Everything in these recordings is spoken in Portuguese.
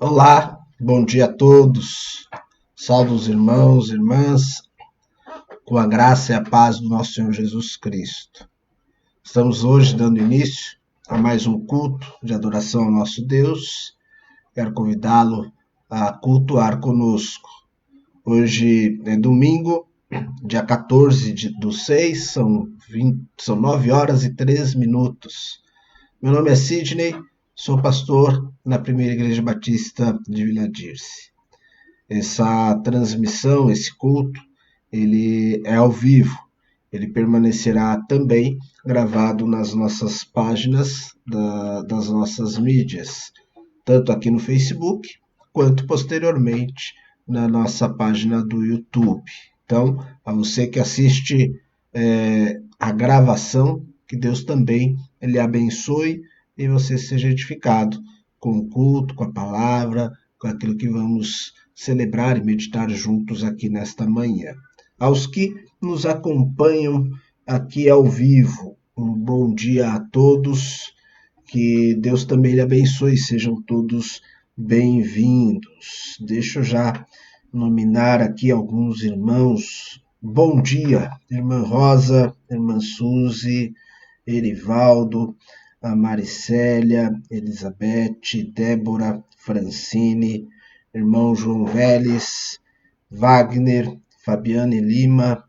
Olá, bom dia a todos. Salve os irmãos e irmãs, com a graça e a paz do nosso Senhor Jesus Cristo. Estamos hoje dando início a mais um culto de adoração ao nosso Deus. Quero convidá-lo a cultuar conosco. Hoje é domingo, dia 14/6, são 9 horas e 3 minutos. Meu nome é Sidney, sou pastor na Primeira Igreja Batista de Vila Dirce. Essa transmissão, esse culto, ele é ao vivo. Ele permanecerá também gravado nas nossas páginas das nossas mídias, tanto aqui no Facebook, quanto posteriormente na nossa página do YouTube. Então, a você que assiste a gravação, que Deus também lhe abençoe e você seja edificado com o culto, com a palavra, com aquilo que vamos celebrar e meditar juntos aqui nesta manhã. Aos que nos acompanham aqui ao vivo, um bom dia a todos, que Deus também lhe abençoe, sejam todos bem-vindos. Deixa eu já nominar aqui alguns irmãos. Bom dia, irmã Rosa, irmã Suzy, Erivaldo, a Maricélia, Elizabeth, Débora, Francine, irmão João Vélez, Wagner, Fabiane Lima,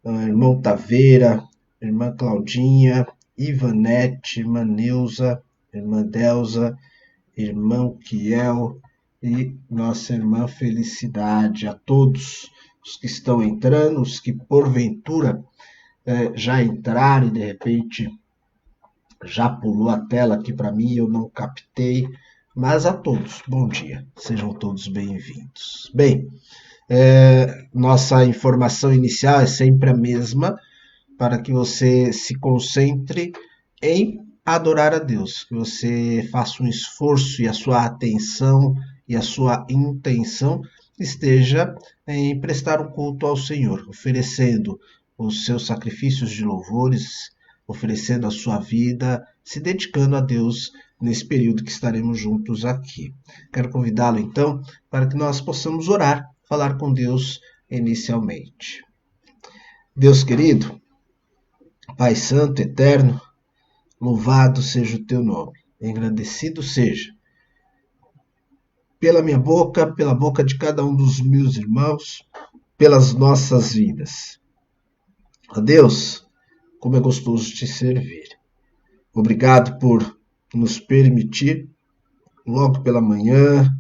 irmão Taveira, irmã Claudinha, Ivanete, irmã Neuza, irmã Delza, irmão Kiel e nossa irmã Felicidade. A todos os que estão entrando, os que porventura já entraram e de repente já pulou a tela aqui para mim, eu não captei, mas a todos, bom dia, sejam todos bem-vindos. Bem, nossa informação inicial é sempre a mesma, para que você se concentre em adorar a Deus, que você faça um esforço e a sua atenção e a sua intenção esteja em prestar um culto ao Senhor, oferecendo os seus sacrifícios de louvores, oferecendo a sua vida, se dedicando a Deus nesse período que estaremos juntos aqui. Quero convidá-lo então para que nós possamos orar, falar com Deus inicialmente. Deus querido, Pai Santo, Eterno, louvado seja o teu nome, engrandecido seja pela minha boca, pela boca de cada um dos meus irmãos, pelas nossas vidas. Ó Deus, como é gostoso te servir. Obrigado por nos permitir, logo pela manhã,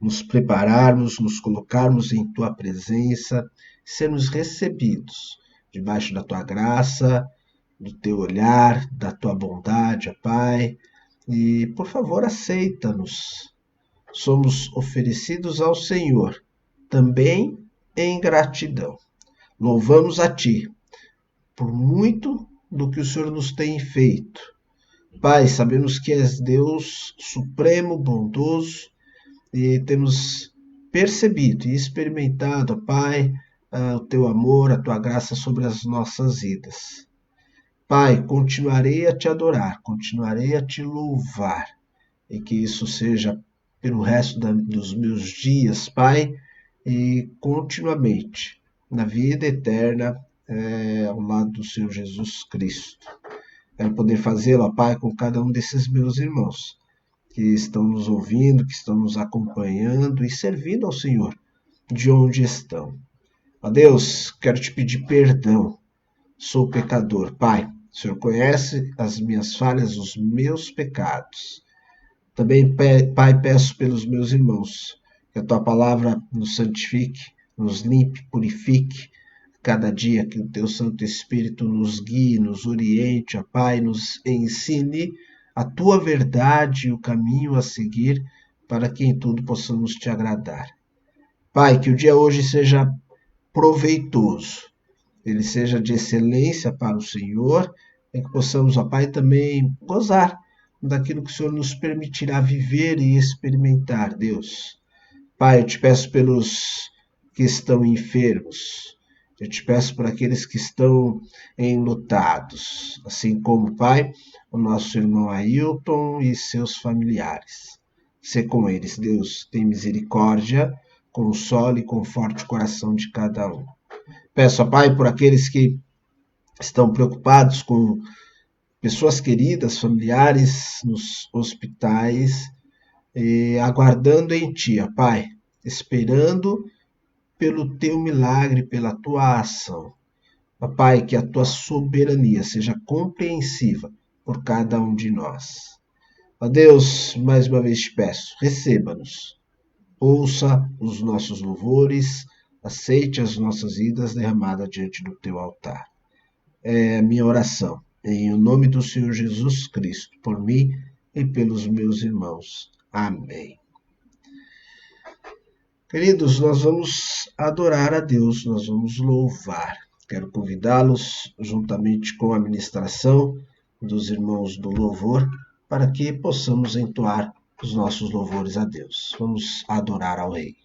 nos prepararmos, nos colocarmos em tua presença, sermos recebidos debaixo da tua graça, do teu olhar, da tua bondade, ó Pai. E, por favor, aceita-nos. Somos oferecidos ao Senhor, também em gratidão. Louvamos a Ti por muito do que o Senhor nos tem feito. Pai, sabemos que és Deus supremo, bondoso, e temos percebido e experimentado, Pai, o teu amor, a tua graça sobre as nossas vidas. Pai, continuarei a te adorar, continuarei a te louvar, e que isso seja pelo resto dos meus dias, Pai, e continuamente, na vida eterna, ao lado do Senhor Jesus Cristo. Quero poder fazê-lo, Pai, com cada um desses meus irmãos que estão nos ouvindo, que estão nos acompanhando e servindo ao Senhor de onde estão. Ó Deus, quero te pedir perdão. Sou pecador, Pai. O Senhor conhece as minhas falhas, os meus pecados. Também, Pai, peço pelos meus irmãos, que a tua palavra nos santifique, nos limpe, purifique, cada dia que o teu Santo Espírito nos guie, nos oriente, ó Pai, nos ensine a tua verdade e o caminho a seguir, para que em tudo possamos te agradar. Pai, que o dia hoje seja proveitoso, ele seja de excelência para o Senhor, e que possamos, ó Pai, também gozar daquilo que o Senhor nos permitirá viver e experimentar, Deus. Pai, eu te peço pelos que estão enfermos, eu te peço por aqueles que estão enlutados, assim como, Pai, o nosso irmão Ailton e seus familiares. Sê com eles, Deus, tem misericórdia, console e conforte o coração de cada um. Peço, ó Pai, por aqueles que estão preocupados com pessoas queridas, familiares nos hospitais, aguardando em Ti, ó Pai, esperando pelo Teu milagre, pela Tua ação. Ó Pai, que a Tua soberania seja compreensiva por cada um de nós. Ó Deus, mais uma vez te peço, receba-nos, ouça os nossos louvores, aceite as nossas vidas derramadas diante do Teu altar. É a minha oração, em nome do Senhor Jesus Cristo, por mim e pelos meus irmãos. Amém. Queridos, nós vamos adorar a Deus, nós vamos louvar. Quero convidá-los, juntamente com a ministração dos irmãos do louvor, para que possamos entoar os nossos louvores a Deus. Vamos adorar ao Rei.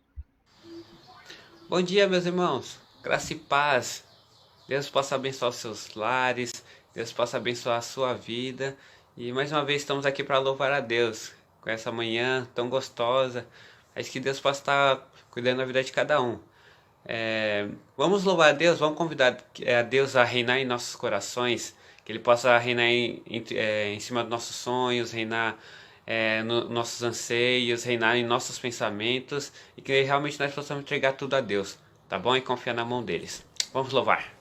Bom dia, meus irmãos. Graça e paz. Deus possa abençoar os seus lares, Deus possa abençoar a sua vida. E mais uma vez estamos aqui para louvar a Deus, com essa manhã tão gostosa. Acho que Deus possa estar cuidando da vida de cada um. Vamos louvar a Deus, vamos convidar a Deus a reinar em nossos corações, que Ele possa reinar em cima dos nossos sonhos, reinar nos nossos anseios, reinar em nossos pensamentos, e que realmente nós possamos entregar tudo a Deus, tá bom? E confiar na mão deles. Vamos louvar.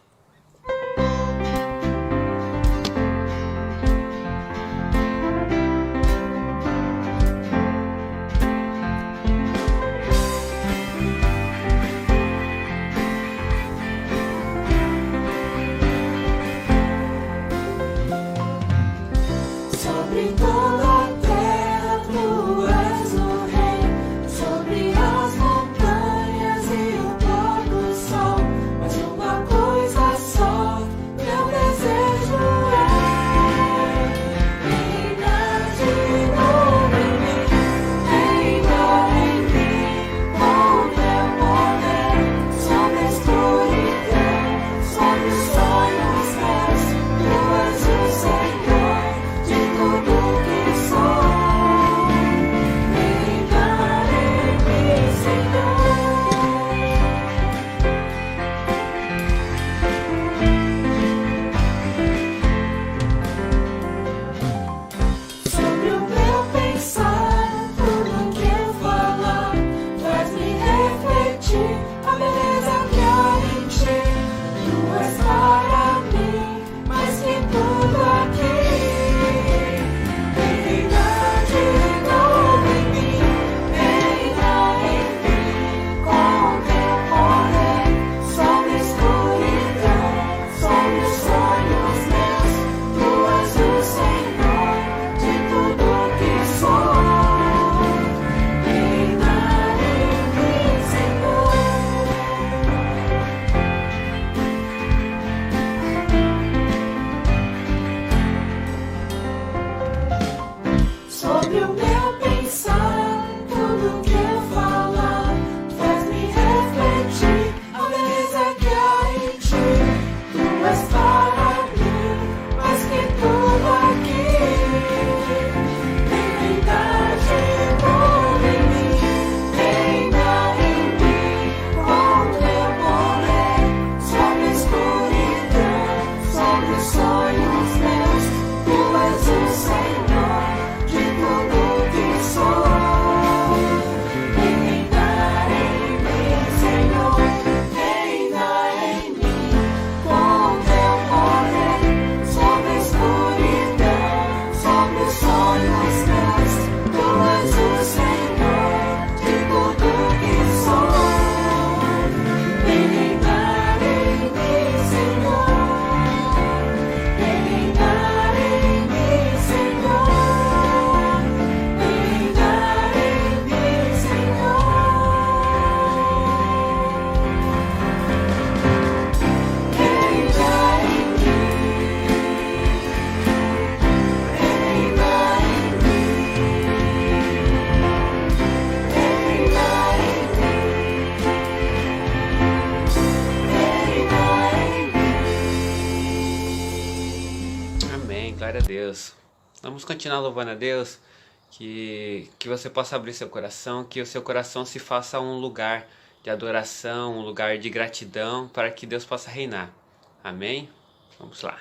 Glória a Deus. Vamos continuar louvando a Deus. que você possa abrir seu coração, que o seu coração se faça um lugar de adoração, um lugar de gratidão, para que Deus possa reinar. Amém? Vamos lá.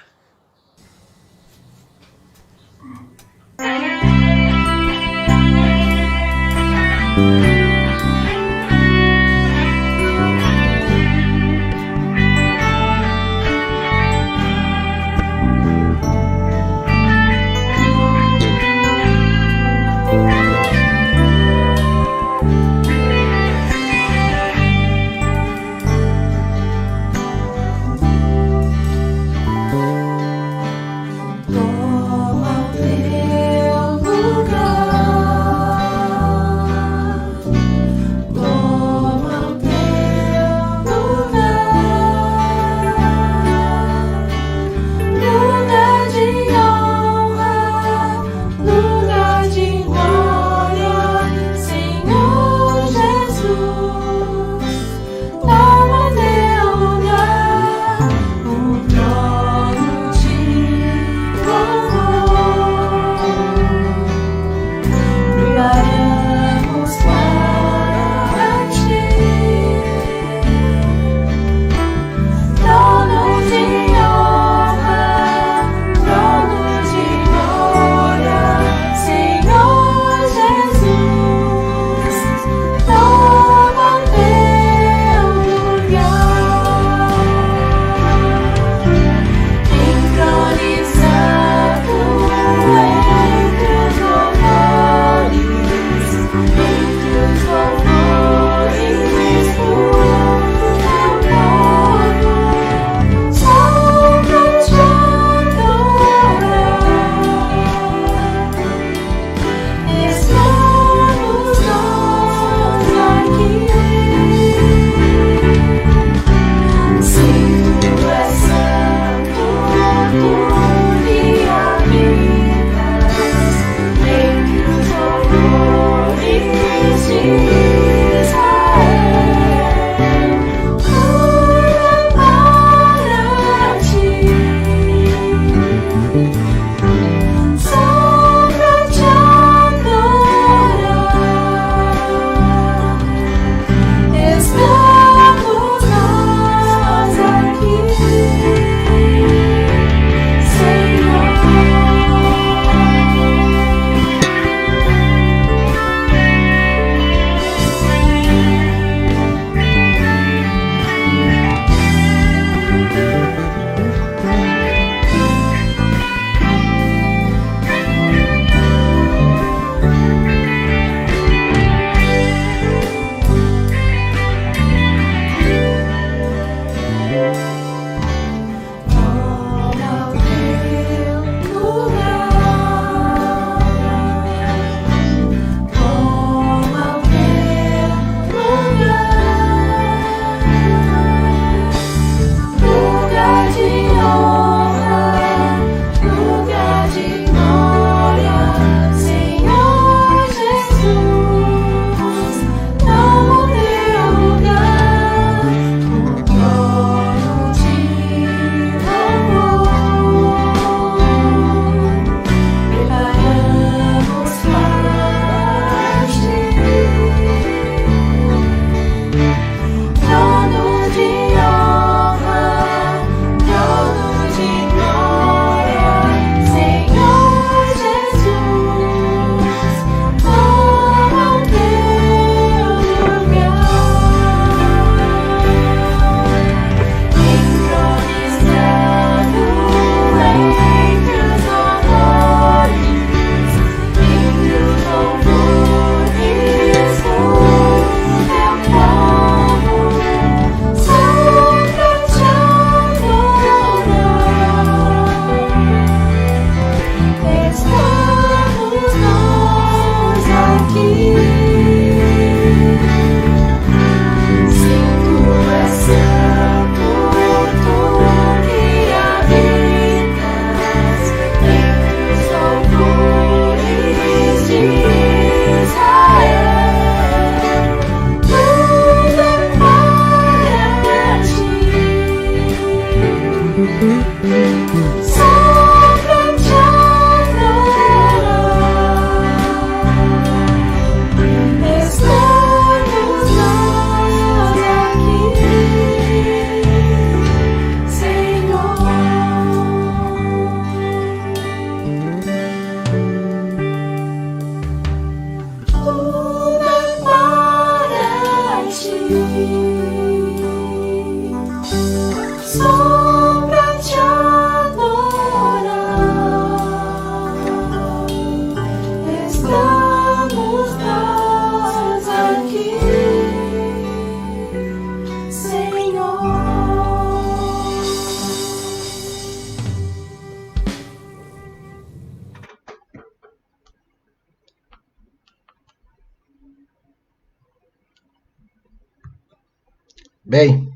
Bem,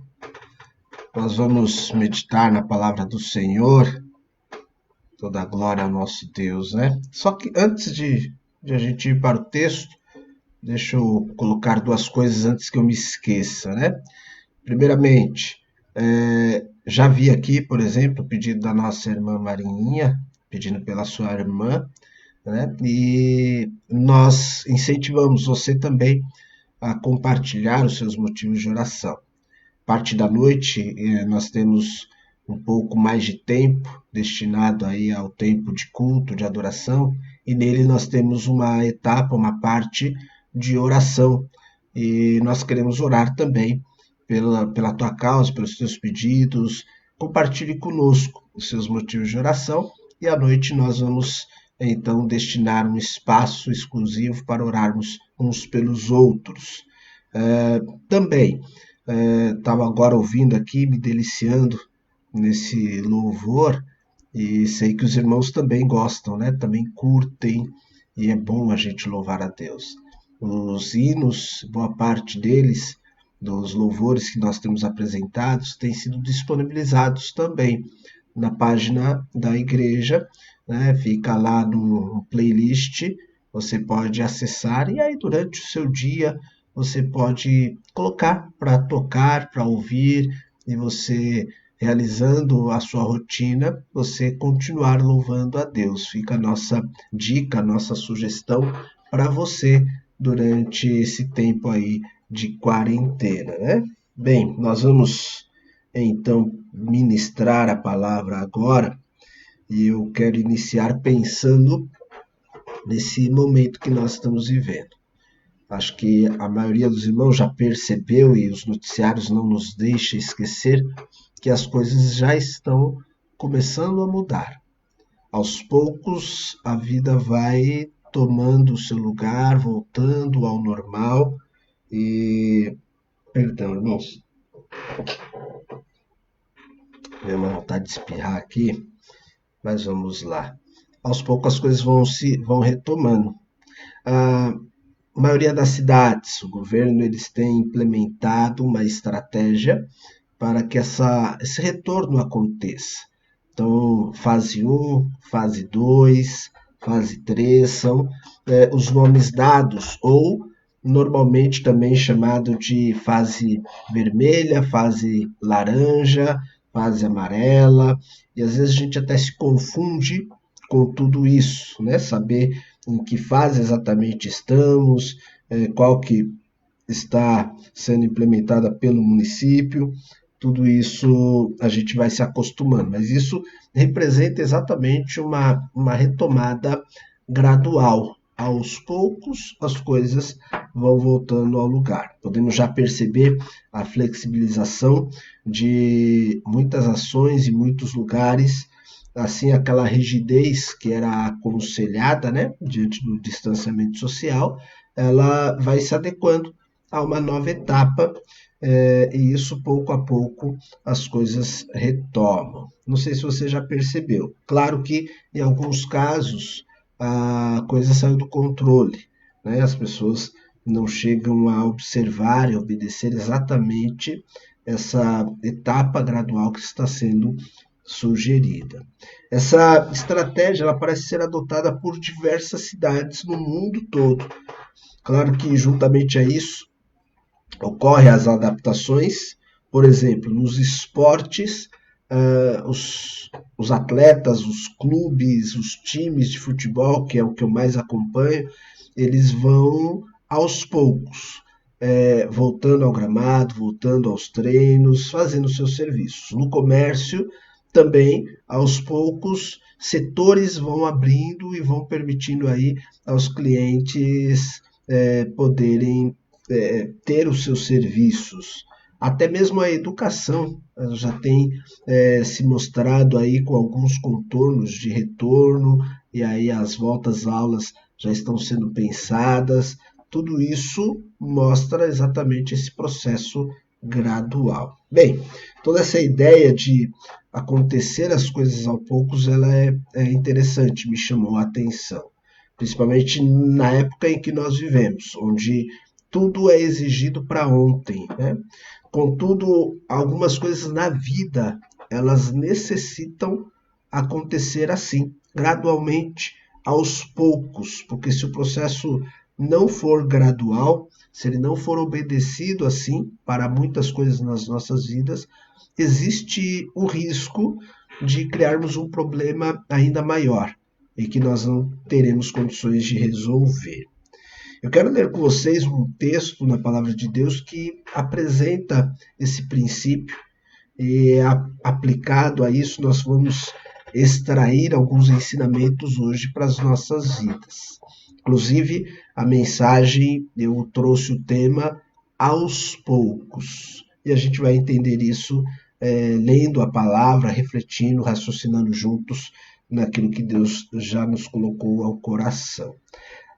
nós vamos meditar na palavra do Senhor, toda a glória ao nosso Deus, né? Só que antes de a gente ir para o texto, deixa eu colocar duas coisas antes que eu me esqueça, né? Primeiramente, já vi aqui, por exemplo, o pedido da nossa irmã Marininha, pedindo pela sua irmã, né? E nós incentivamos você também a compartilhar os seus motivos de oração. Parte da noite nós temos um pouco mais de tempo destinado aí ao tempo de culto, de adoração, e nele nós temos uma etapa, uma parte de oração. E nós queremos orar também pela tua causa, pelos teus pedidos. Compartilhe conosco os seus motivos de oração e à noite nós vamos então destinar um espaço exclusivo para orarmos uns pelos outros. Também estava agora ouvindo aqui, me deliciando nesse louvor, e sei que os irmãos também gostam, né? Também curtem, e é bom a gente louvar a Deus. Os hinos, boa parte deles, dos louvores que nós temos apresentados, têm sido disponibilizados também na página da igreja, né? Fica lá no playlist, você pode acessar, e aí durante o seu dia você pode colocar para tocar, para ouvir, e você realizando a sua rotina, você continuar louvando a Deus. Fica a nossa dica, a nossa sugestão para você durante esse tempo aí de quarentena, né? Bem, nós vamos então ministrar a palavra agora, e eu quero iniciar pensando nesse momento que nós estamos vivendo. Acho que a maioria dos irmãos já percebeu, e os noticiários não nos deixam esquecer, que as coisas já estão começando a mudar. Aos poucos, a vida vai tomando o seu lugar, voltando ao normal. E, perdão, irmãos, minha vontade de espirrar aqui, mas vamos lá. Aos poucos as coisas vão retomando. A maioria das cidades, o governo, eles têm implementado uma estratégia para que esse retorno aconteça. Então, fase 1, fase 2, fase 3 são os nomes dados, ou normalmente também chamado de fase vermelha, fase laranja, fase amarela, e às vezes a gente até se confunde com tudo isso, né? Saber em que fase exatamente estamos, qual que está sendo implementada pelo município. Tudo isso a gente vai se acostumando, mas isso representa exatamente uma retomada gradual. Aos poucos as coisas vão voltando ao lugar. Podemos já perceber a flexibilização de muitas ações em muitos lugares, assim aquela rigidez que era aconselhada, né, diante do distanciamento social, ela vai se adequando a uma nova etapa, e isso pouco a pouco as coisas retomam. Não sei se você já percebeu. Claro que em alguns casos a coisa saiu do controle, né? As pessoas não chegam a observar e obedecer exatamente essa etapa gradual que está sendo sugerida. Essa estratégia ela parece ser adotada por diversas cidades no mundo todo. Claro que juntamente a isso ocorrem as adaptações, por exemplo, nos esportes, os atletas, os clubes, os times de futebol, que é o que eu mais acompanho, eles vão aos poucos, voltando ao gramado, voltando aos treinos, fazendo seus serviços. No comércio, também, aos poucos, setores vão abrindo e vão permitindo aí aos clientes poderem ter os seus serviços. Até mesmo a educação já tem se mostrado aí com alguns contornos de retorno, e aí as voltas às aulas já estão sendo pensadas. Tudo isso mostra exatamente esse processo gradual. Bem, toda essa ideia de acontecer as coisas aos poucos, ela é interessante, me chamou a atenção. Principalmente na época em que nós vivemos, onde tudo é exigido para ontem, né? Contudo, algumas coisas na vida, elas necessitam acontecer assim, gradualmente, aos poucos, porque se o processo não for gradual, se ele não for obedecido assim para muitas coisas nas nossas vidas, existe o risco de criarmos um problema ainda maior e que nós não teremos condições de resolver. Eu quero ler com vocês um texto na Palavra de Deus que apresenta esse princípio e, aplicado a isso, nós vamos extrair alguns ensinamentos hoje para as nossas vidas. Inclusive, a mensagem, eu trouxe o tema aos poucos. E a gente vai entender isso lendo a palavra, refletindo, raciocinando juntos naquilo que Deus já nos colocou ao coração.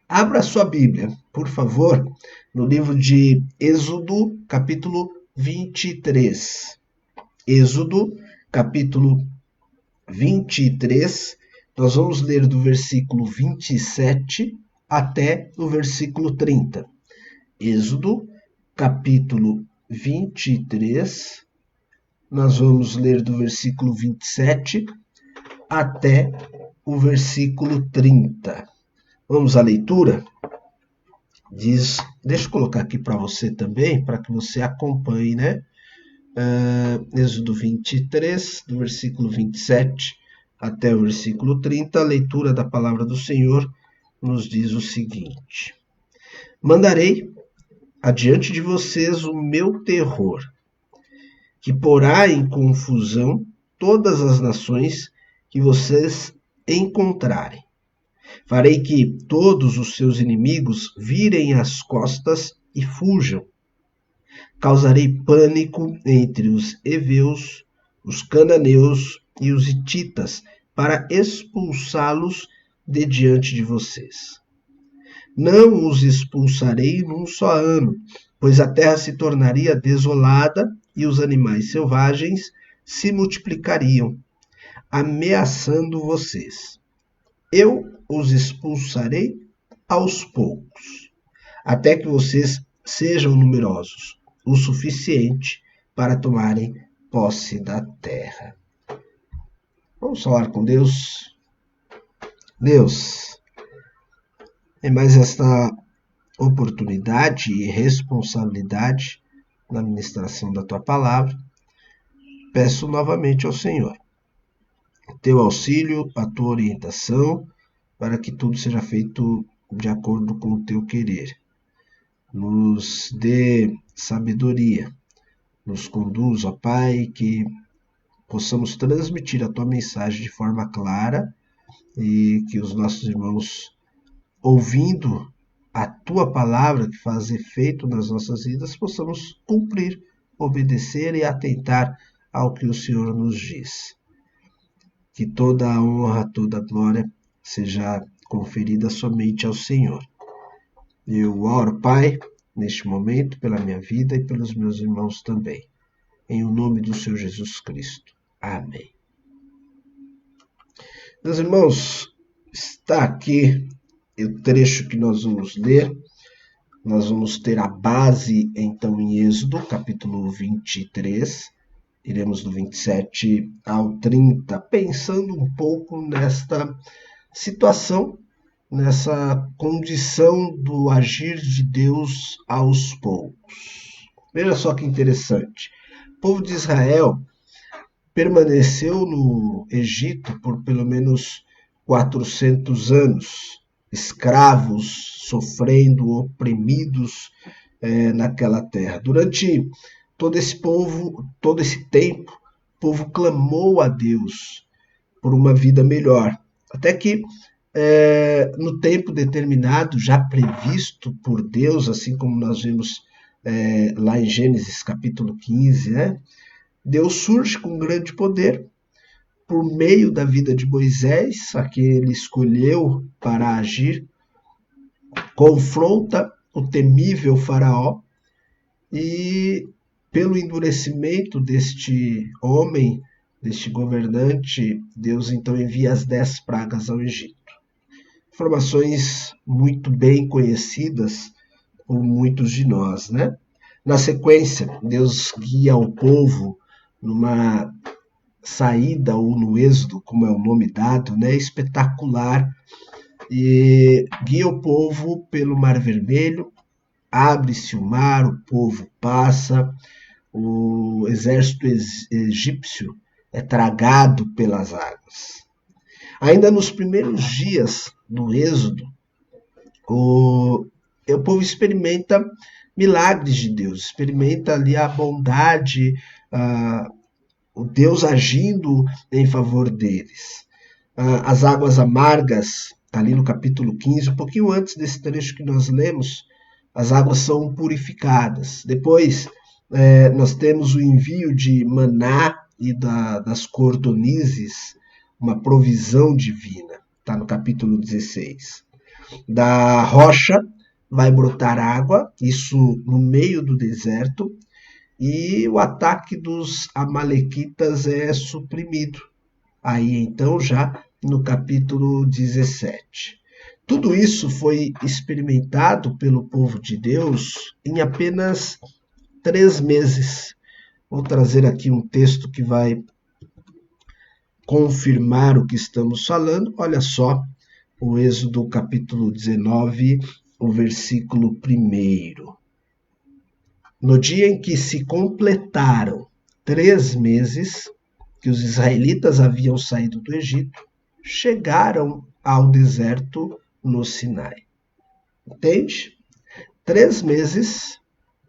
Abra sua Bíblia, por favor, no livro de Êxodo, capítulo 23. Êxodo, capítulo 23, nós vamos ler do versículo 27 até o versículo 30. Êxodo, capítulo 23, nós vamos ler do versículo 27 até o versículo 30. Vamos à leitura? Deixa eu colocar aqui para você também, para que você acompanhe, né? Êxodo 23, do versículo 27 até o versículo 30, a leitura da palavra do Senhor nos diz o seguinte: Mandarei adiante de vocês o meu terror, que porá em confusão todas as nações que vocês encontrarem. Farei que todos os seus inimigos virem as costas e fujam. Causarei pânico entre os heveus, os cananeus e os hititas, para expulsá-los de diante de vocês. Não os expulsarei num só ano, pois a terra se tornaria desolada e os animais selvagens se multiplicariam, ameaçando vocês. Eu os expulsarei aos poucos, até que vocês sejam numerosos o suficiente para tomarem posse da terra. Vamos falar com Deus. Deus, em mais esta oportunidade e responsabilidade na ministração da tua palavra, peço novamente ao Senhor teu auxílio, a tua orientação, para que tudo seja feito de acordo com o teu querer. Nos dê sabedoria, nos conduz, ó Pai, que possamos transmitir a tua mensagem de forma clara e que os nossos irmãos, ouvindo a tua palavra que faz efeito nas nossas vidas, possamos cumprir, obedecer e atentar ao que o Senhor nos diz. Que toda a honra, toda a glória seja conferida somente ao Senhor. Eu oro, Pai, neste momento, pela minha vida e pelos meus irmãos também. Em o nome do Senhor Jesus Cristo. Amém. Meus irmãos, está aqui o trecho que nós vamos ler. Nós vamos ter a base, então, em Êxodo, capítulo 23. Iremos do 27 ao 30, pensando um pouco nesta situação, nessa condição do agir de Deus aos poucos. Veja só que interessante. O povo de Israel permaneceu no Egito por pelo menos 400 anos, escravos, sofrendo, oprimidos naquela terra. Durante todo esse tempo, o povo clamou a Deus por uma vida melhor. Até que, no tempo determinado, já previsto por Deus, assim como nós vimos lá em Gênesis capítulo 15, né? Deus surge com grande poder por meio da vida de Moisés, a que ele escolheu para agir, confronta o temível faraó e, pelo endurecimento deste homem, deste governante, Deus então envia as 10 pragas ao Egito. Informações muito bem conhecidas por muitos de nós, né? Na sequência, Deus guia o povo numa saída ou no êxodo, como é o nome dado, né, espetacular, e guia o povo pelo Mar Vermelho, abre-se o mar, o povo passa, o exército egípcio é tragado pelas águas. Ainda nos primeiros dias do êxodo, o povo experimenta milagres de Deus, experimenta ali a bondade, o Deus agindo em favor deles. As águas amargas, ali no capítulo 15, um pouquinho antes desse trecho que nós lemos, as águas são purificadas. Depois, nós temos o envio de maná e das cordonizes, uma provisão divina, está no capítulo 16. Da rocha vai brotar água, isso no meio do deserto, e o ataque dos amalequitas é suprimido. Aí então já no capítulo 17. Tudo isso foi experimentado pelo povo de Deus em apenas 3 meses. Vou trazer aqui um texto que vai confirmar o que estamos falando. Olha só, o Êxodo capítulo 19, o versículo 1. No dia em que se completaram 3 meses que os israelitas haviam saído do Egito, chegaram ao deserto no Sinai. Entende? 3 meses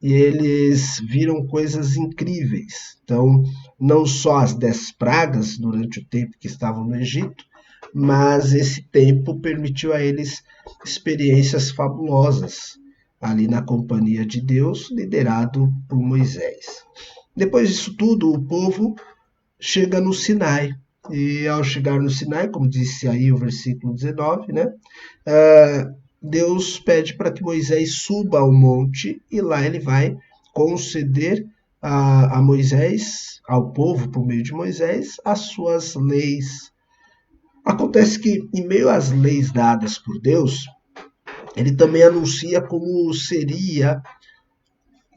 e eles viram coisas incríveis. Então, não só as 10 pragas durante o tempo que estavam no Egito, mas esse tempo permitiu a eles experiências fabulosas ali na companhia de Deus, liderado por Moisés. Depois disso tudo, o povo chega no Sinai. E ao chegar no Sinai, como disse aí o versículo 19, né? Deus pede para que Moisés suba ao monte e lá ele vai conceder a Moisés, ao povo, por meio de Moisés, as suas leis. Acontece que, em meio às leis dadas por Deus, ele também anuncia como seria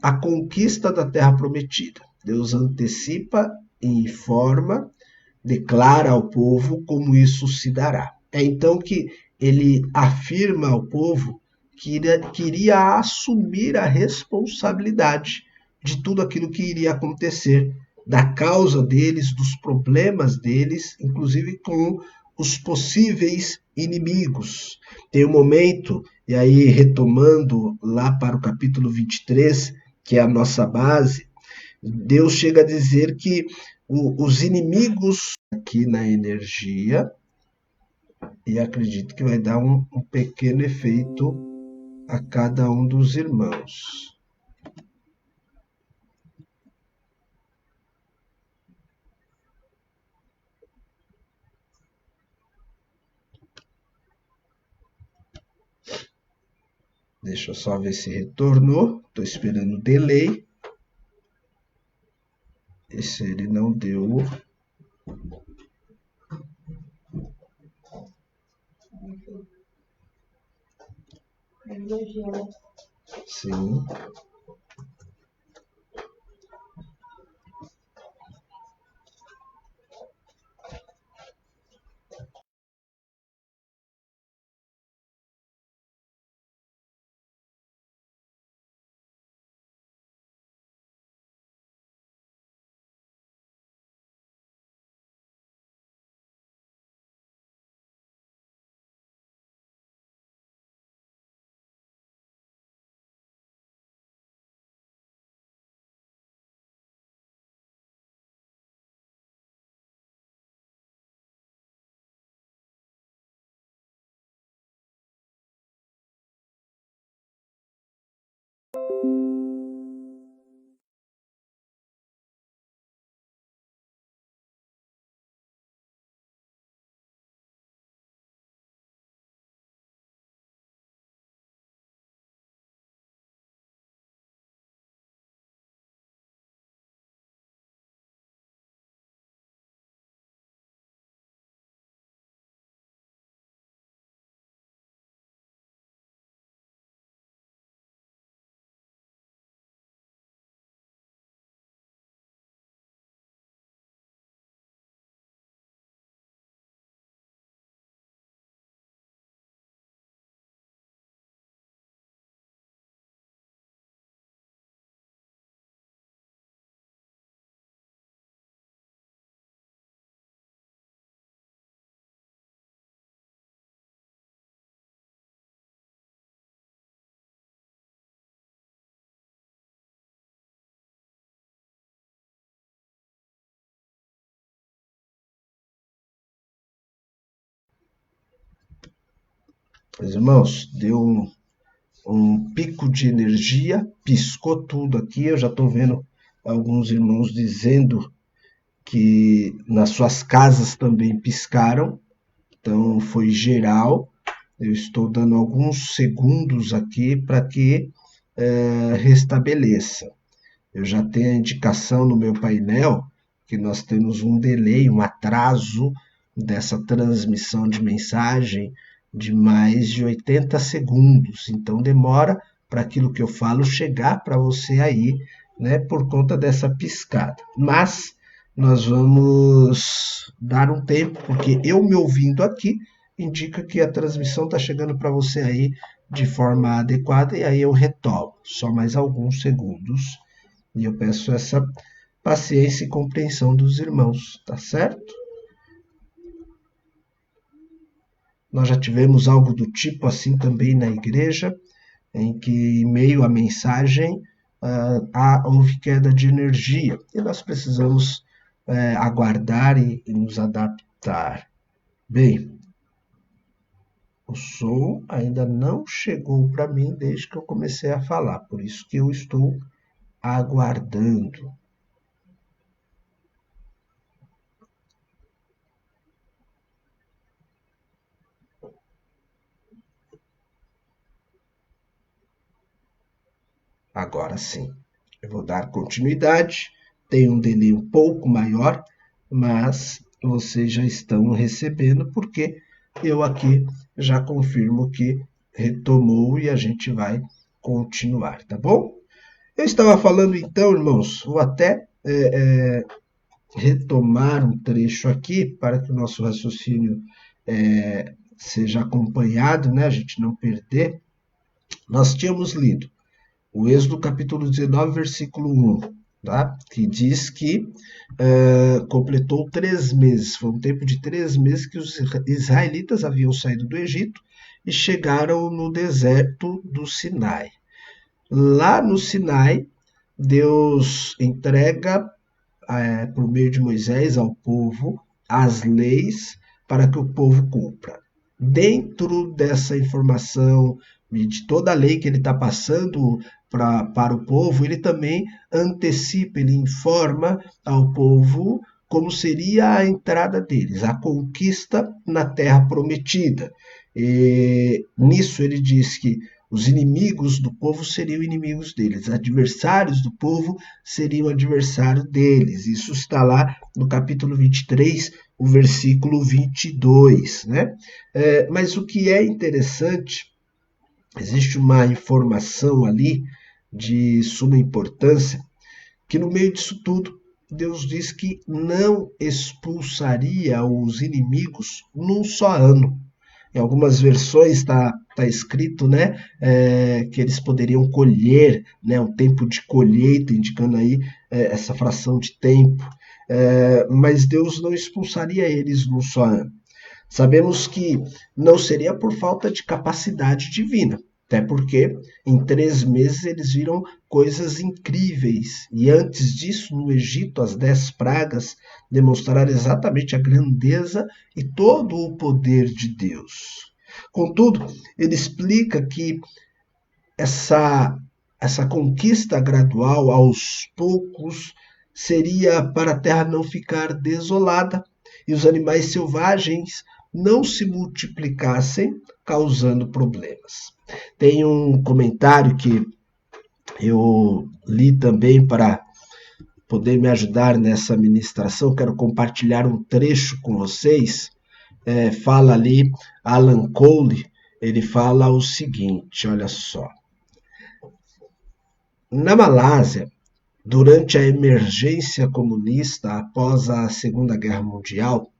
a conquista da terra prometida. Deus antecipa e informa, declara ao povo como isso se dará. É então que ele afirma ao povo que iria assumir a responsabilidade de tudo aquilo que iria acontecer, da causa deles, dos problemas deles, inclusive com os possíveis inimigos. Tem um momento, e aí retomando lá para o capítulo 23, que é a nossa base, Deus chega a dizer que os inimigos aqui na energia, e acredito que vai dar um pequeno efeito a cada um dos irmãos. Deixa eu só ver se retornou. Estou esperando o delay. Esse ele não deu. Sim. Meus irmãos, deu um pico de energia, piscou tudo aqui. Eu já estou vendo alguns irmãos dizendo que nas suas casas também piscaram, então foi geral. Eu estou dando alguns segundos aqui para que restabeleça. Eu já tenho a indicação no meu painel que nós temos um delay, um atraso dessa transmissão de mensagem de mais de 80 segundos. Então demora para aquilo que eu falo chegar para você aí, né, por conta dessa piscada. Mas nós vamos dar um tempo, porque eu me ouvindo aqui indica que a transmissão está chegando para você aí de forma adequada, e aí eu retomo só mais alguns segundos. E eu peço essa paciência e compreensão dos irmãos, tá certo? Nós já tivemos algo do tipo assim também na igreja, em que, em meio à mensagem, houve queda de energia. E nós precisamos aguardar e nos adaptar. Bem, o som ainda não chegou para mim desde que eu comecei a falar, por isso que eu estou aguardando. Agora sim, eu vou dar continuidade. Tem um delay um pouco maior, mas vocês já estão recebendo, porque eu aqui já confirmo que retomou e a gente vai continuar, tá bom? Eu estava falando então, irmãos, vou até retomar um trecho aqui para que o nosso raciocínio seja acompanhado, né? A gente não perder. Nós tínhamos lido o Êxodo capítulo 19, versículo 1, tá? Que diz que completou 3 meses, foi um tempo de 3 meses que os israelitas haviam saído do Egito e chegaram no deserto do Sinai. Lá no Sinai, Deus entrega por meio de Moisés ao povo as leis para que o povo cumpra. Dentro dessa informação e de toda a lei que ele está passando para o povo, ele também antecipa, ele informa ao povo como seria a entrada deles, a conquista na terra prometida. E nisso ele diz que os inimigos do povo seriam inimigos deles, adversários do povo seriam adversários deles. Isso está lá no capítulo 23, o versículo 22. Né? Mas o que é interessante, existe uma informação ali de suma importância, que no meio disso tudo, Deus diz que não expulsaria os inimigos num só ano. Em algumas versões está escrito, né, que eles poderiam colher, né, o tempo de colheita, indicando aí essa fração de tempo. Mas Deus não expulsaria eles num só ano. Sabemos que não seria por falta de capacidade divina, até porque em 3 meses eles viram coisas incríveis. E antes disso, no Egito, as 10 pragas demonstraram exatamente a grandeza e todo o poder de Deus. Contudo, ele explica que essa conquista gradual, aos poucos, seria para a terra não ficar desolada e os animais selvagens não se multiplicassem, causando problemas. Tem um comentário que eu li também para poder me ajudar nessa ministração, quero compartilhar um trecho com vocês. Fala ali Alan Cole, ele fala o seguinte, olha só. Na Malásia, durante a emergência comunista após a Segunda Guerra Mundial,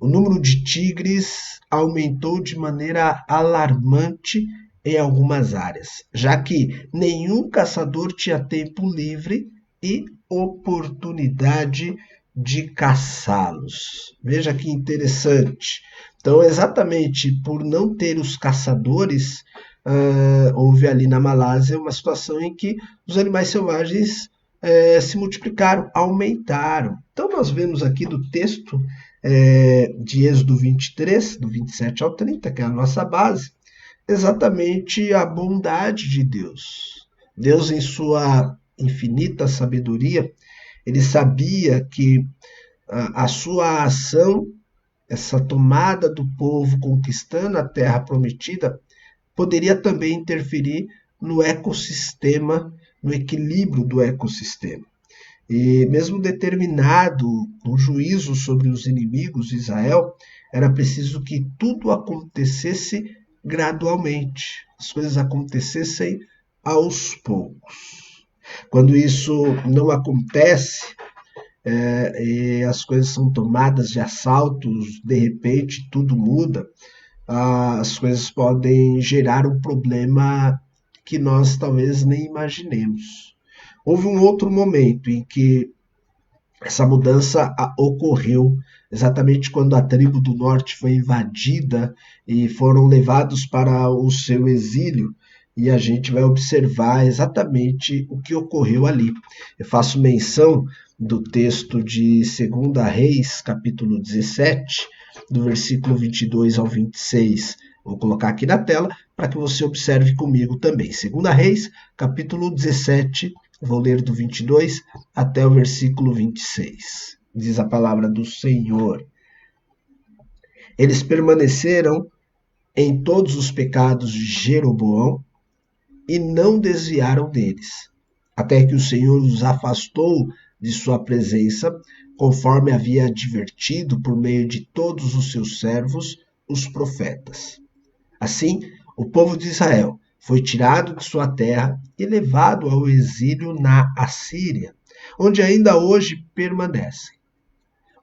o número de tigres aumentou de maneira alarmante em algumas áreas, já que nenhum caçador tinha tempo livre e oportunidade de caçá-los. Veja que interessante. Então, exatamente por não ter os caçadores, houve ali na Malásia uma situação em que os animais selvagens se multiplicaram, aumentaram. Então, nós vemos aqui do texto de Êxodo 23, do 27 ao 30, que é a nossa base, exatamente a bondade de Deus. Deus, em sua infinita sabedoria, ele sabia que a sua ação, essa tomada do povo conquistando a terra prometida, poderia também interferir no ecossistema, no equilíbrio do ecossistema. E mesmo determinado um juízo sobre os inimigos de Israel, era preciso que tudo acontecesse gradualmente, as coisas acontecessem aos poucos. Quando isso não acontece, e as coisas são tomadas de assaltos, de repente tudo muda, as coisas podem gerar um problema que nós talvez nem imaginemos. Houve um outro momento em que essa mudança ocorreu exatamente quando a tribo do norte foi invadida e foram levados para o seu exílio. E a gente vai observar exatamente o que ocorreu ali. Eu faço menção do texto de 2 Reis, capítulo 17, do versículo 22 ao 26. Vou colocar aqui na tela para que você observe comigo também. 2 Reis, capítulo 17, vou ler do 22 até o versículo 26. Diz a palavra do Senhor. Eles permaneceram em todos os pecados de Jeroboão e não desviaram deles, até que o Senhor os afastou de sua presença, conforme havia advertido por meio de todos os seus servos, os profetas. Assim, o povo de Israel foi tirado de sua terra e levado ao exílio na Assíria, onde ainda hoje permanecem.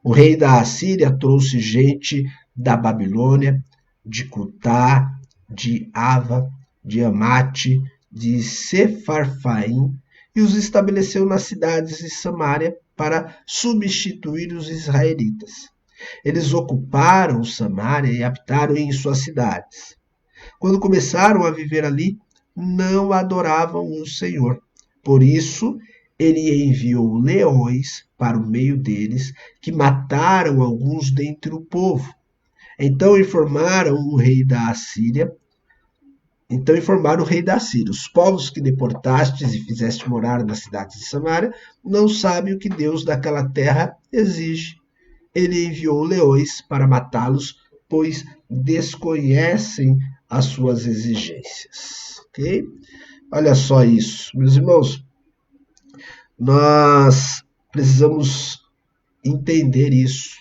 O rei da Assíria trouxe gente da Babilônia, de Cutá, de Ava, de Amate, de Sefarfaim, e os estabeleceu nas cidades de Samaria para substituir os israelitas. Eles ocuparam Samaria e habitaram em suas cidades. Quando começaram a viver ali, não adoravam o Senhor. Por isso, ele enviou leões para o meio deles, que mataram alguns dentre o povo. Então informaram o rei da Assíria. Os povos que deportastes e fizeste morar nas cidades de Samaria não sabem o que Deus daquela terra exige. Ele enviou leões para matá-los, pois desconhecem as suas exigências. Ok? Olha só isso, meus irmãos. Nós precisamos entender isso.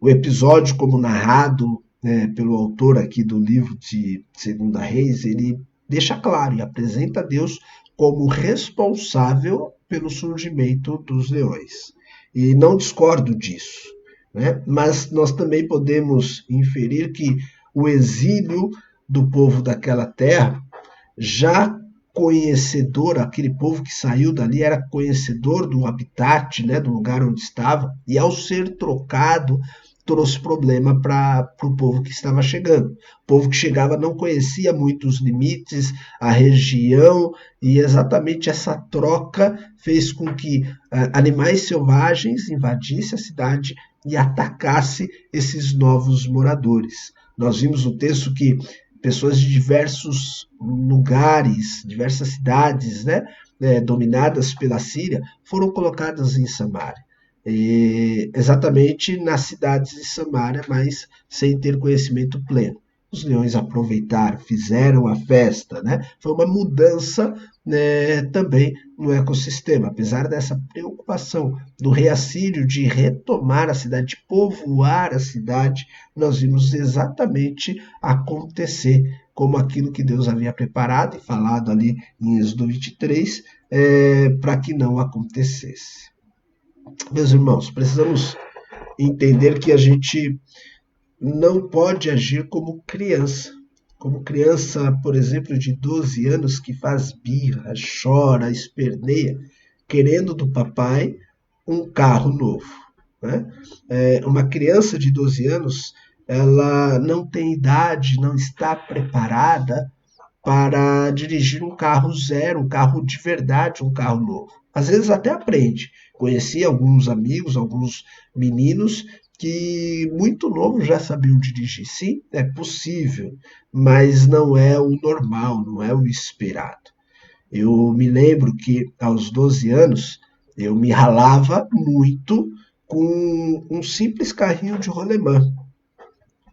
O episódio, como narrado pelo autor aqui do livro de 2 Reis, ele deixa claro e apresenta Deus como responsável pelo surgimento dos leões. E não discordo disso, né? Mas nós também podemos inferir que o exílio do povo daquela terra, já conhecedor, aquele povo que saiu dali era conhecedor do habitat, né, do lugar onde estava, e ao ser trocado, trouxe problema para o povo que estava chegando. O povo que chegava não conhecia muito os limites, a região, e exatamente essa troca fez com que animais selvagens invadissem a cidade e atacassem esses novos moradores. Nós vimos no texto que pessoas de diversos lugares, diversas cidades, né, dominadas pela Síria, foram colocadas em Samaria. Exatamente nas cidades de Samaria, mas sem ter conhecimento pleno. Os leões aproveitaram, fizeram a festa, né? Foi uma mudança, né, também no ecossistema. Apesar dessa preocupação do rei assírio de retomar a cidade, de povoar a cidade, nós vimos exatamente acontecer como aquilo que Deus havia preparado e falado ali em Êxodo 23, para que não acontecesse. Meus irmãos, precisamos entender que a gente não pode agir como criança. Como criança, por exemplo, de 12 anos que faz birra, chora, esperneia, querendo do papai um carro novo. Né? Uma criança de 12 anos, ela não tem idade, não está preparada para dirigir um carro zero, um carro de verdade, um carro novo. Às vezes até aprende. Conheci alguns amigos, alguns meninos que muito novo já sabiam dirigir. Sim, é possível, mas não é o normal, não é o esperado. Eu me lembro que aos 12 anos eu me ralava muito com um simples carrinho de rolemã.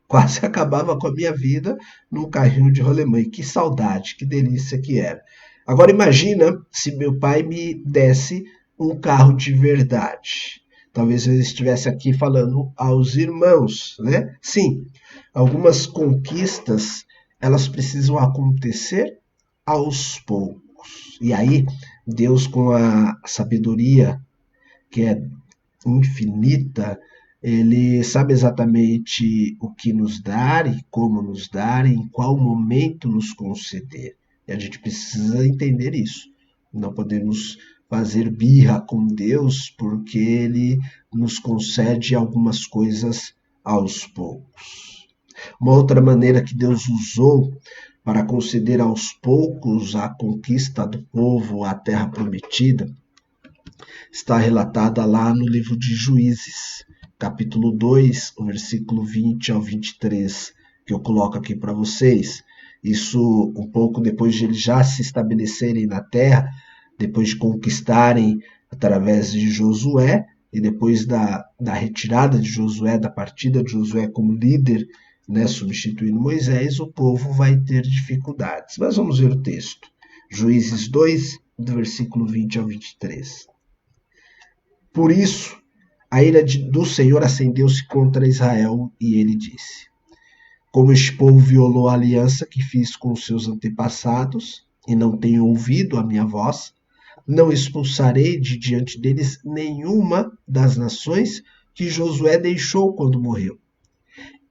Quase acabava com a minha vida num carrinho de rolemã. E que saudade, que delícia que era. Agora imagina se meu pai me desse um carro de verdade. Talvez eu estivesse aqui falando aos irmãos, né? Sim, algumas conquistas, elas precisam acontecer aos poucos. E aí, Deus, com a sabedoria que é infinita, ele sabe exatamente o que nos dar e como nos dar, e em qual momento nos conceder. E a gente precisa entender isso. Não podemos fazer birra com Deus porque ele nos concede algumas coisas aos poucos. Uma outra maneira que Deus usou para conceder aos poucos a conquista do povo à terra prometida está relatada lá no livro de Juízes, capítulo 2, o versículo 20 ao 23, que eu coloco aqui para vocês. Isso um pouco depois de eles já se estabelecerem na terra, depois de conquistarem através de Josué, e depois da retirada de Josué, da partida de Josué como líder, né, substituindo Moisés, o povo vai ter dificuldades. Mas vamos ver o texto. Juízes 2, do versículo 20 ao 23. Por isso, a ira do Senhor acendeu-se contra Israel, e ele disse: como este povo violou a aliança que fiz com os seus antepassados, e não tem ouvido a minha voz, não expulsarei de diante deles nenhuma das nações que Josué deixou quando morreu.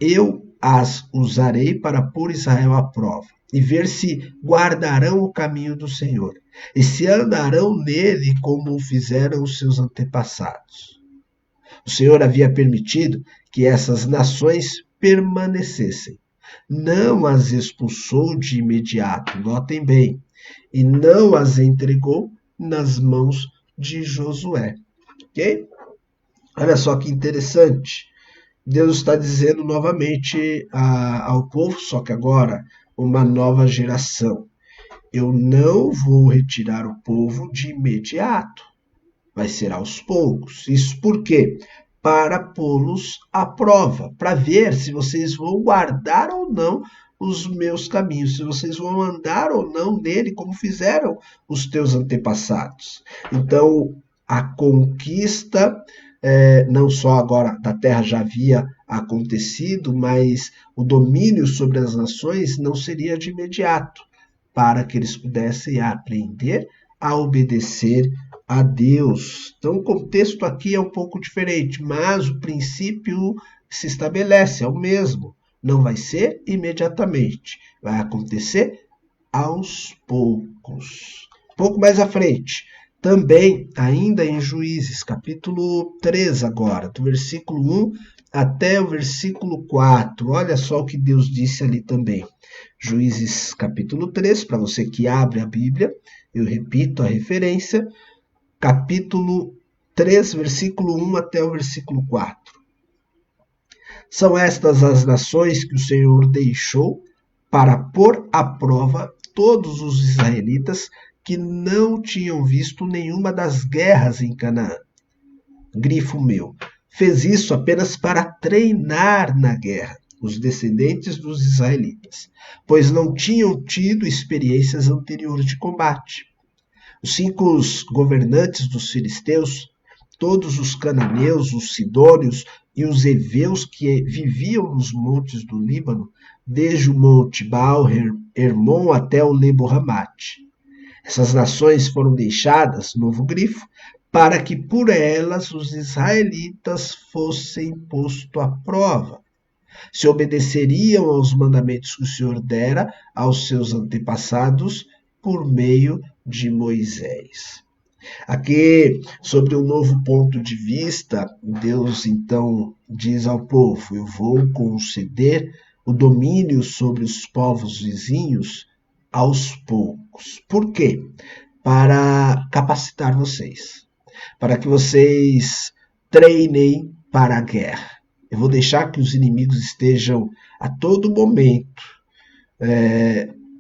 Eu as usarei para pôr Israel à prova, e ver se guardarão o caminho do Senhor, e se andarão nele como o fizeram os seus antepassados. O Senhor havia permitido que essas nações permanecessem. Não as expulsou de imediato, notem bem, e não as entregou nas mãos de Josué. Ok? Olha só que interessante. Deus está dizendo novamente ao povo, só que agora uma nova geração: eu não vou retirar o povo de imediato, vai ser aos poucos. Isso por quê? Para pô-los à prova, para ver se vocês vão guardar ou não os meus caminhos, se vocês vão andar ou não nele, como fizeram os teus antepassados. Então, a conquista, não só agora da terra já havia acontecido, mas o domínio sobre as nações não seria de imediato, para que eles pudessem aprender a obedecer a Deus. Então, o contexto aqui é um pouco diferente, mas o princípio se estabelece, é o mesmo. Não vai ser imediatamente, vai acontecer aos poucos. Um pouco mais à frente, também, ainda em Juízes, capítulo 3 agora, do versículo 1 até o versículo 4. Olha só o que Deus disse ali também. Juízes, capítulo 3, para você que abre a Bíblia, eu repito a referência, capítulo 3, versículo 1 até o versículo 4. São estas as nações que o Senhor deixou para pôr à prova todos os israelitas que não tinham visto nenhuma das guerras em Canaã. Grifo meu. Fez isso apenas para treinar na guerra os descendentes dos israelitas, pois não tinham tido experiências anteriores de combate. Os 5 governantes dos filisteus, todos os cananeus, os sidônios e os heveus que viviam nos montes do Líbano, desde o monte Baal-Hermon até o Lebo-Ramate. Essas nações foram deixadas, novo grifo, para que por elas os israelitas fossem postos à prova. Se obedeceriam aos mandamentos que o Senhor dera aos seus antepassados por meio de Moisés. Aqui, sobre um novo ponto de vista, Deus então diz ao povo: eu vou conceder o domínio sobre os povos vizinhos aos poucos. Por quê? Para capacitar vocês, para que vocês treinem para a guerra. Eu vou deixar que os inimigos estejam a todo momento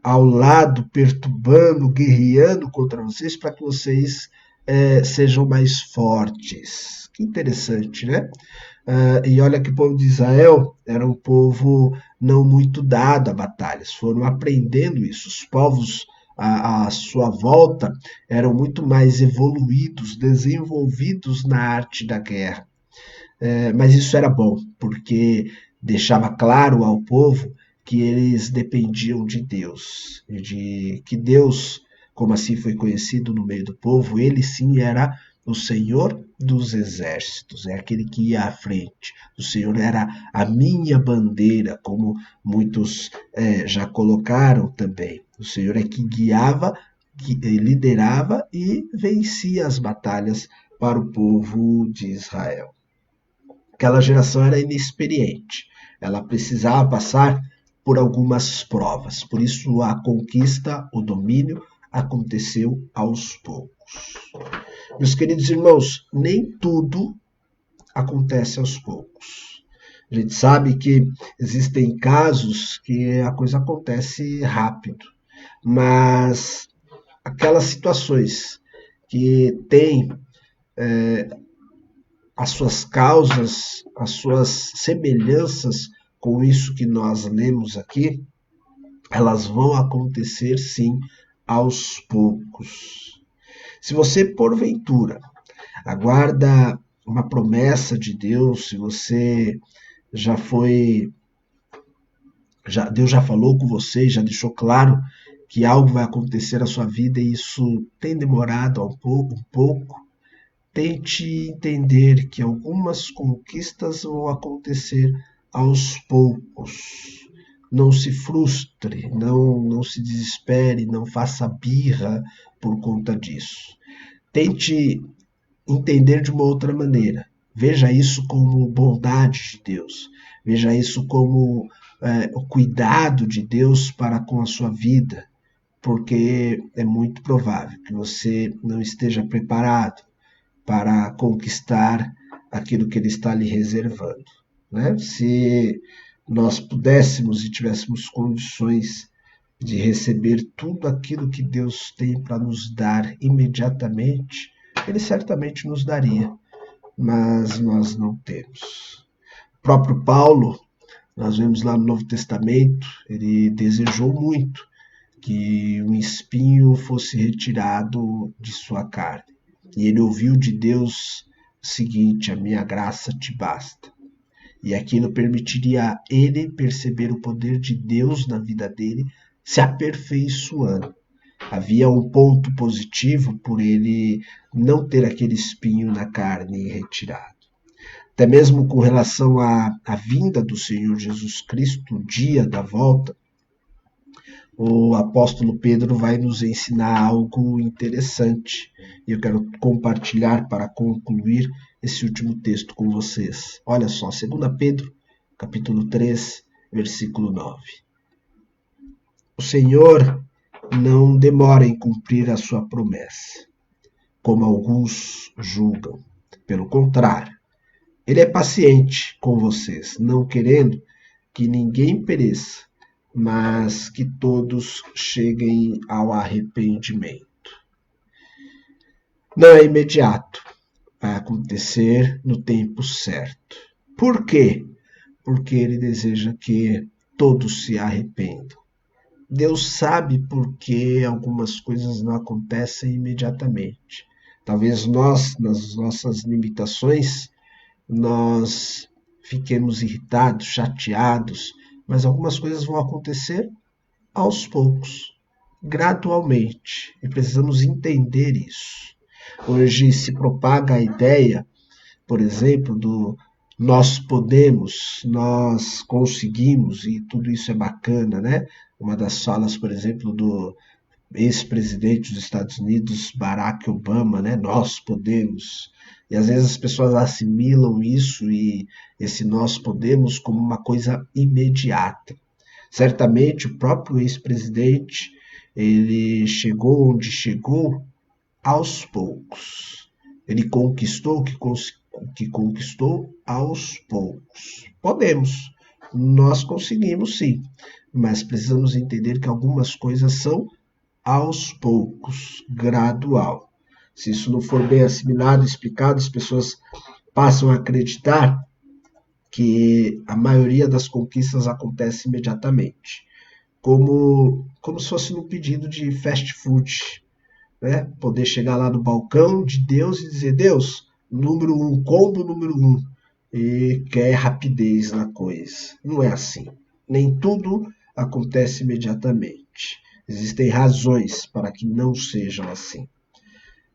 ao lado, perturbando, guerreando contra vocês, para que vocês sejam mais fortes. Que interessante, né? E olha que o povo de Israel era um povo não muito dado a batalhas, foram aprendendo isso. Os povos à sua volta eram muito mais evoluídos, desenvolvidos na arte da guerra. Mas isso era bom, porque deixava claro ao povo que eles dependiam de Deus, de que Deus, como assim foi conhecido no meio do povo, ele sim era o Senhor dos exércitos, é aquele que ia à frente. O Senhor era a minha bandeira, como muitos já colocaram também. O Senhor é que guiava, que liderava e vencia as batalhas para o povo de Israel. Aquela geração era inexperiente, ela precisava passar por algumas provas, por isso a conquista, o domínio aconteceu aos poucos. Meus queridos irmãos, nem tudo acontece aos poucos. A gente sabe que existem casos que a coisa acontece rápido, mas aquelas situações que têm as suas causas, as suas semelhanças com isso que nós lemos aqui, elas vão acontecer sim aos poucos. Se você, porventura, aguarda uma promessa de Deus, se você Deus já falou com você, já deixou claro que algo vai acontecer na sua vida e isso tem demorado um pouco, tente entender que algumas conquistas vão acontecer aos poucos. Não se frustre, não se desespere, não faça birra por conta disso. Tente entender de uma outra maneira. Veja isso como bondade de Deus. Veja isso como o cuidado de Deus para com a sua vida, porque é muito provável que você não esteja preparado para conquistar aquilo que Ele está lhe reservando. Né? Se nós pudéssemos e tivéssemos condições de receber tudo aquilo que Deus tem para nos dar imediatamente, Ele certamente nos daria, mas nós não temos. O próprio Paulo, nós vemos lá no Novo Testamento, ele desejou muito que um espinho fosse retirado de sua carne. E ele ouviu de Deus o seguinte: a minha graça te basta. E aquilo permitiria a ele perceber o poder de Deus na vida dele, se aperfeiçoando. Havia um ponto positivo por ele não ter aquele espinho na carne retirado. Até mesmo com relação à vinda do Senhor Jesus Cristo, o dia da volta, o apóstolo Pedro vai nos ensinar algo interessante. E eu quero compartilhar para concluir esse último texto com vocês. Olha só, 2 Pedro, capítulo 3, versículo 9. O Senhor não demora em cumprir a sua promessa, como alguns julgam. Pelo contrário, Ele é paciente com vocês, não querendo que ninguém pereça, mas que todos cheguem ao arrependimento. Não é imediato, vai acontecer no tempo certo. Por quê? Porque Ele deseja que todos se arrependam. Deus sabe por que algumas coisas não acontecem imediatamente. Talvez nós, nas nossas limitações, nós fiquemos irritados, chateados, mas algumas coisas vão acontecer aos poucos, gradualmente, e precisamos entender isso. Hoje se propaga a ideia, por exemplo, do nós podemos, nós conseguimos, e tudo isso é bacana, né? Uma das falas, por exemplo, do ex-presidente dos Estados Unidos, Barack Obama, né? Nós podemos. E às vezes as pessoas assimilam isso e esse nós podemos como uma coisa imediata. Certamente o próprio ex-presidente, ele chegou onde chegou aos poucos. Ele conquistou o que que conquistou aos poucos. Podemos, nós conseguimos sim, mas precisamos entender que algumas coisas são aos poucos, gradual. Se isso não for bem assimilado, explicado, as pessoas passam a acreditar que a maioria das conquistas acontece imediatamente, como se fosse no pedido de fast food, né? Poder chegar lá no balcão de Deus e dizer: Deus, número 1, combo número 1, e quer rapidez na coisa. Não é assim. Nem tudo acontece imediatamente. Existem razões para que não sejam assim.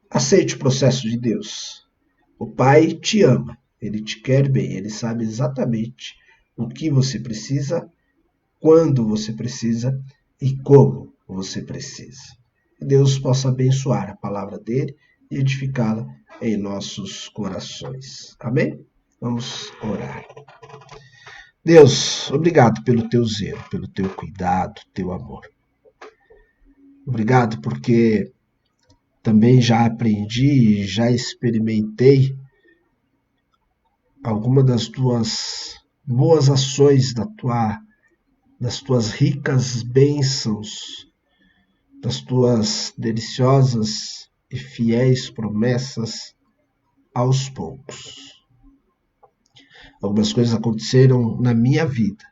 Aceite o processo de Deus. O Pai te ama, Ele te quer bem, Ele sabe exatamente o que você precisa, quando você precisa e como você precisa. Que Deus possa abençoar a palavra dele e edificá-la em nossos corações. Amém? Vamos orar. Deus, obrigado pelo teu zelo, pelo teu cuidado, teu amor. Obrigado porque também já aprendi e já experimentei alguma das tuas boas ações, das tuas ricas bênçãos, das tuas deliciosas e fiéis promessas aos poucos. Algumas coisas aconteceram na minha vida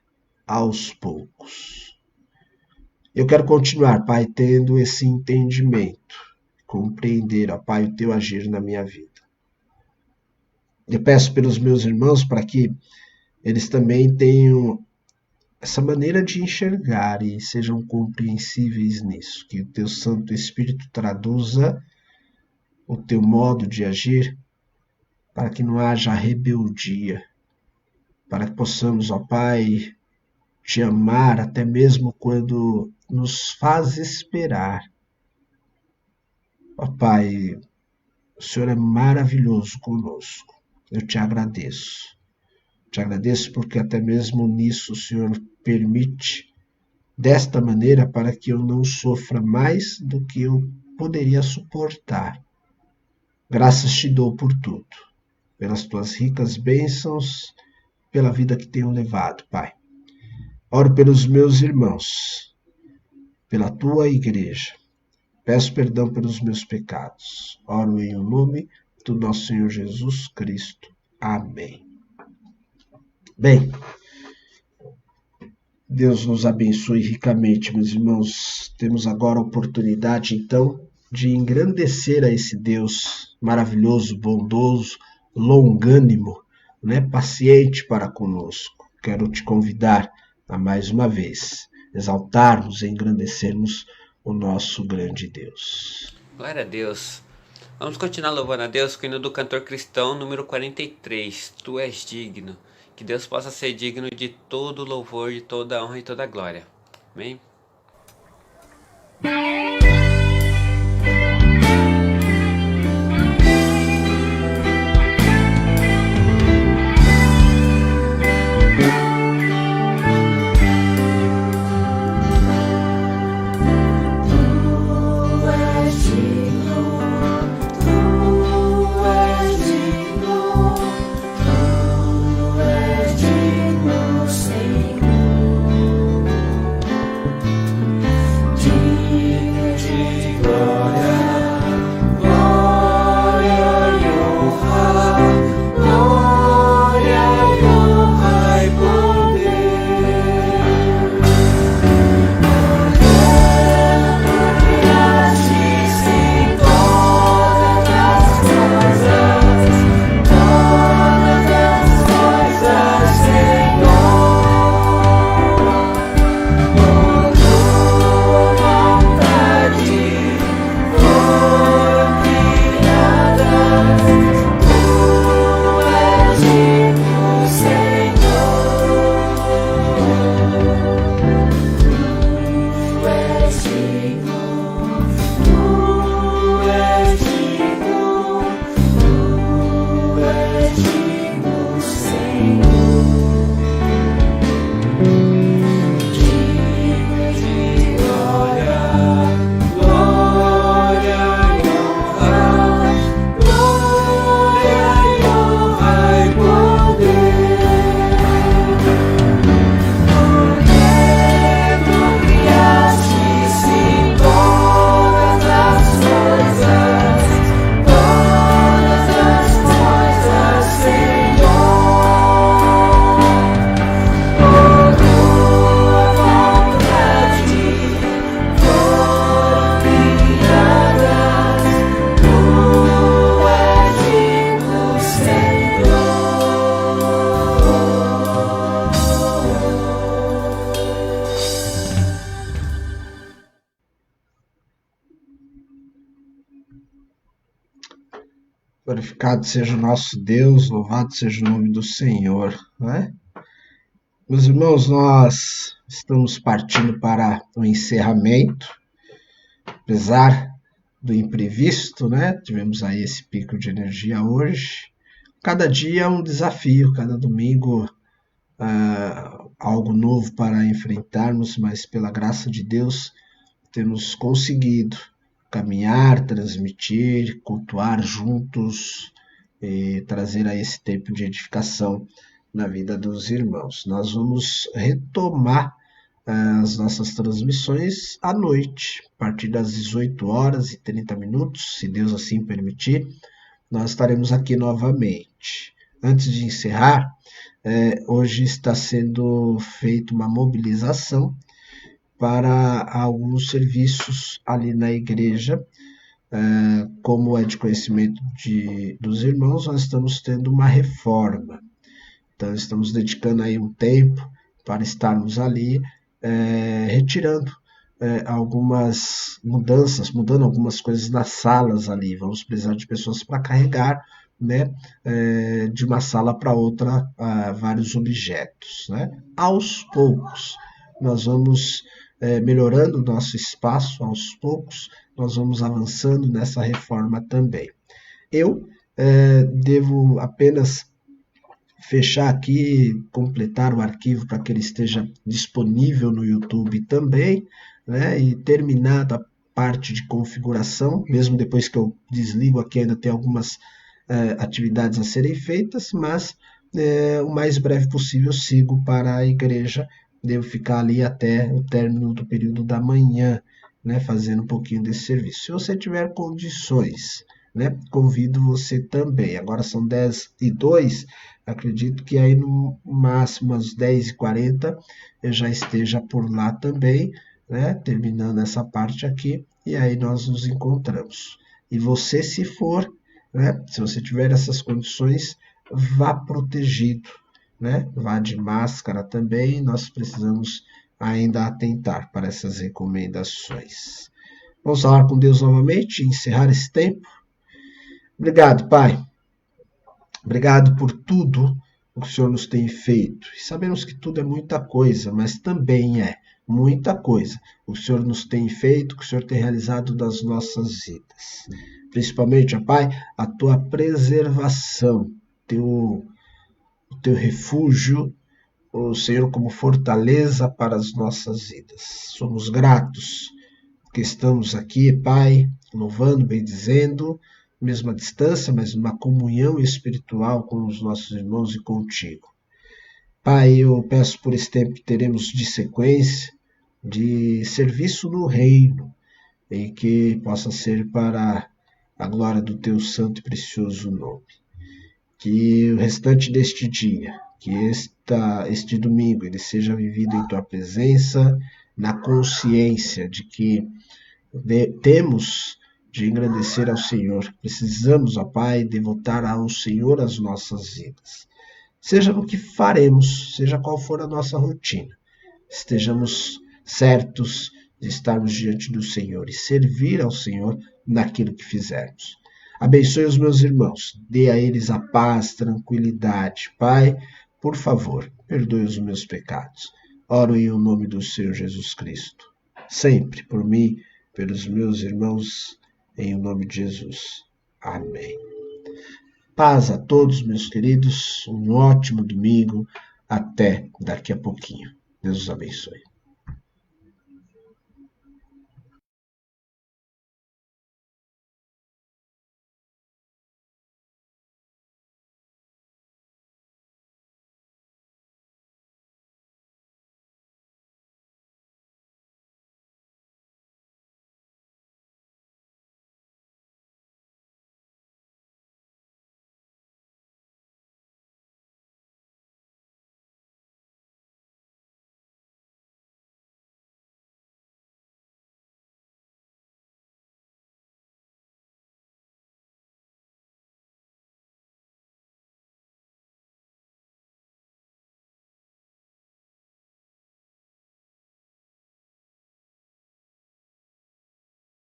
aos poucos. Eu quero continuar, Pai, tendo esse entendimento, compreender, ó Pai, o teu agir na minha vida. Eu peço pelos meus irmãos para que eles também tenham essa maneira de enxergar e sejam compreensíveis nisso, que o teu Santo Espírito traduza o teu modo de agir para que não haja rebeldia, para que possamos, ó Pai, te amar até mesmo quando nos faz esperar. Ó Pai, o Senhor é maravilhoso conosco. Eu te agradeço. Te agradeço porque até mesmo nisso o Senhor permite desta maneira para que eu não sofra mais do que eu poderia suportar. Graças te dou por tudo, pelas tuas ricas bênçãos, pela vida que tenho levado, Pai. Oro pelos meus irmãos, pela tua igreja. Peço perdão pelos meus pecados. Oro em o nome do nosso Senhor Jesus Cristo. Amém. Bem, Deus nos abençoe ricamente, meus irmãos. Temos agora a oportunidade, então, de engrandecer a esse Deus maravilhoso, bondoso, longânimo, né? Paciente para conosco. Quero te convidar a mais uma vez exaltarmos e engrandecermos o nosso grande Deus. Glória a Deus. Vamos continuar louvando a Deus com o hino do cantor cristão número 43. Tu és digno. Que Deus possa ser digno de todo louvor, de toda honra e toda glória. Amém? Glorificado seja o nosso Deus, louvado seja o nome do Senhor, né? Meus irmãos, nós estamos partindo para o encerramento, apesar do imprevisto, né? Tivemos aí esse pico de energia hoje. Cada dia é um desafio, cada domingo algo novo para enfrentarmos, mas pela graça de Deus temos conseguido caminhar, transmitir, cultuar juntos e trazer a esse tempo de edificação na vida dos irmãos. Nós vamos retomar as nossas transmissões à noite, a partir das 18 horas e 30 minutos, se Deus assim permitir, nós estaremos aqui novamente. Antes de encerrar, hoje está sendo feita uma mobilização para alguns serviços ali na igreja. Como é de conhecimento dos irmãos, nós estamos tendo uma reforma. Então, estamos dedicando aí um tempo para estarmos ali retirando algumas mudanças, mudando algumas coisas nas salas ali. Vamos precisar de pessoas para carregar, né, de uma sala para outra vários objetos, né? Aos poucos, nós vamos melhorando o nosso espaço, aos poucos, nós vamos avançando nessa reforma também. Eu devo apenas fechar aqui, completar o arquivo para que ele esteja disponível no YouTube também, né? E terminada a parte de configuração, mesmo depois que eu desligo aqui ainda tem algumas atividades a serem feitas, mas o mais breve possível sigo para a igreja, devo ficar ali até o término do período da manhã, né, fazendo um pouquinho desse serviço. Se você tiver condições, né, convido você também. Agora são 10h02, acredito que aí no máximo às 10h40 eu já esteja por lá também, né, terminando essa parte aqui, e aí nós nos encontramos. E você, se for, né, se você tiver essas condições, vá protegido, né, vá de máscara também, nós precisamos ainda atentar para essas recomendações. Vamos falar com Deus novamente e encerrar esse tempo. Obrigado, Pai. Obrigado por tudo o que o Senhor nos tem feito. E sabemos que tudo é muita coisa, mas também é muita coisa o que o Senhor nos tem feito, o que o Senhor tem realizado das nossas vidas. Principalmente, ó Pai, a tua preservação, o teu refúgio, o Senhor como fortaleza para as nossas vidas. Somos gratos que estamos aqui, Pai, louvando, bendizendo, mesmo à distância, mas numa comunhão espiritual com os nossos irmãos e contigo. Pai, eu peço por esse tempo que teremos de sequência, de serviço no reino, e que possa ser para a glória do teu santo e precioso nome. Que o restante deste dia, que este domingo, ele seja vivido em tua presença, na consciência de que temos de engrandecer ao Senhor. Precisamos, ó Pai, devotar ao Senhor as nossas vidas. Seja no que faremos, seja qual for a nossa rotina, estejamos certos de estarmos diante do Senhor e servir ao Senhor naquilo que fizermos. Abençoe os meus irmãos, dê a eles a paz, tranquilidade. Pai, por favor, perdoe os meus pecados. Oro em nome do Senhor Jesus Cristo. Sempre por mim, pelos meus irmãos, em nome de Jesus. Amém. Paz a todos, meus queridos. Um ótimo domingo. Até daqui a pouquinho. Deus os abençoe.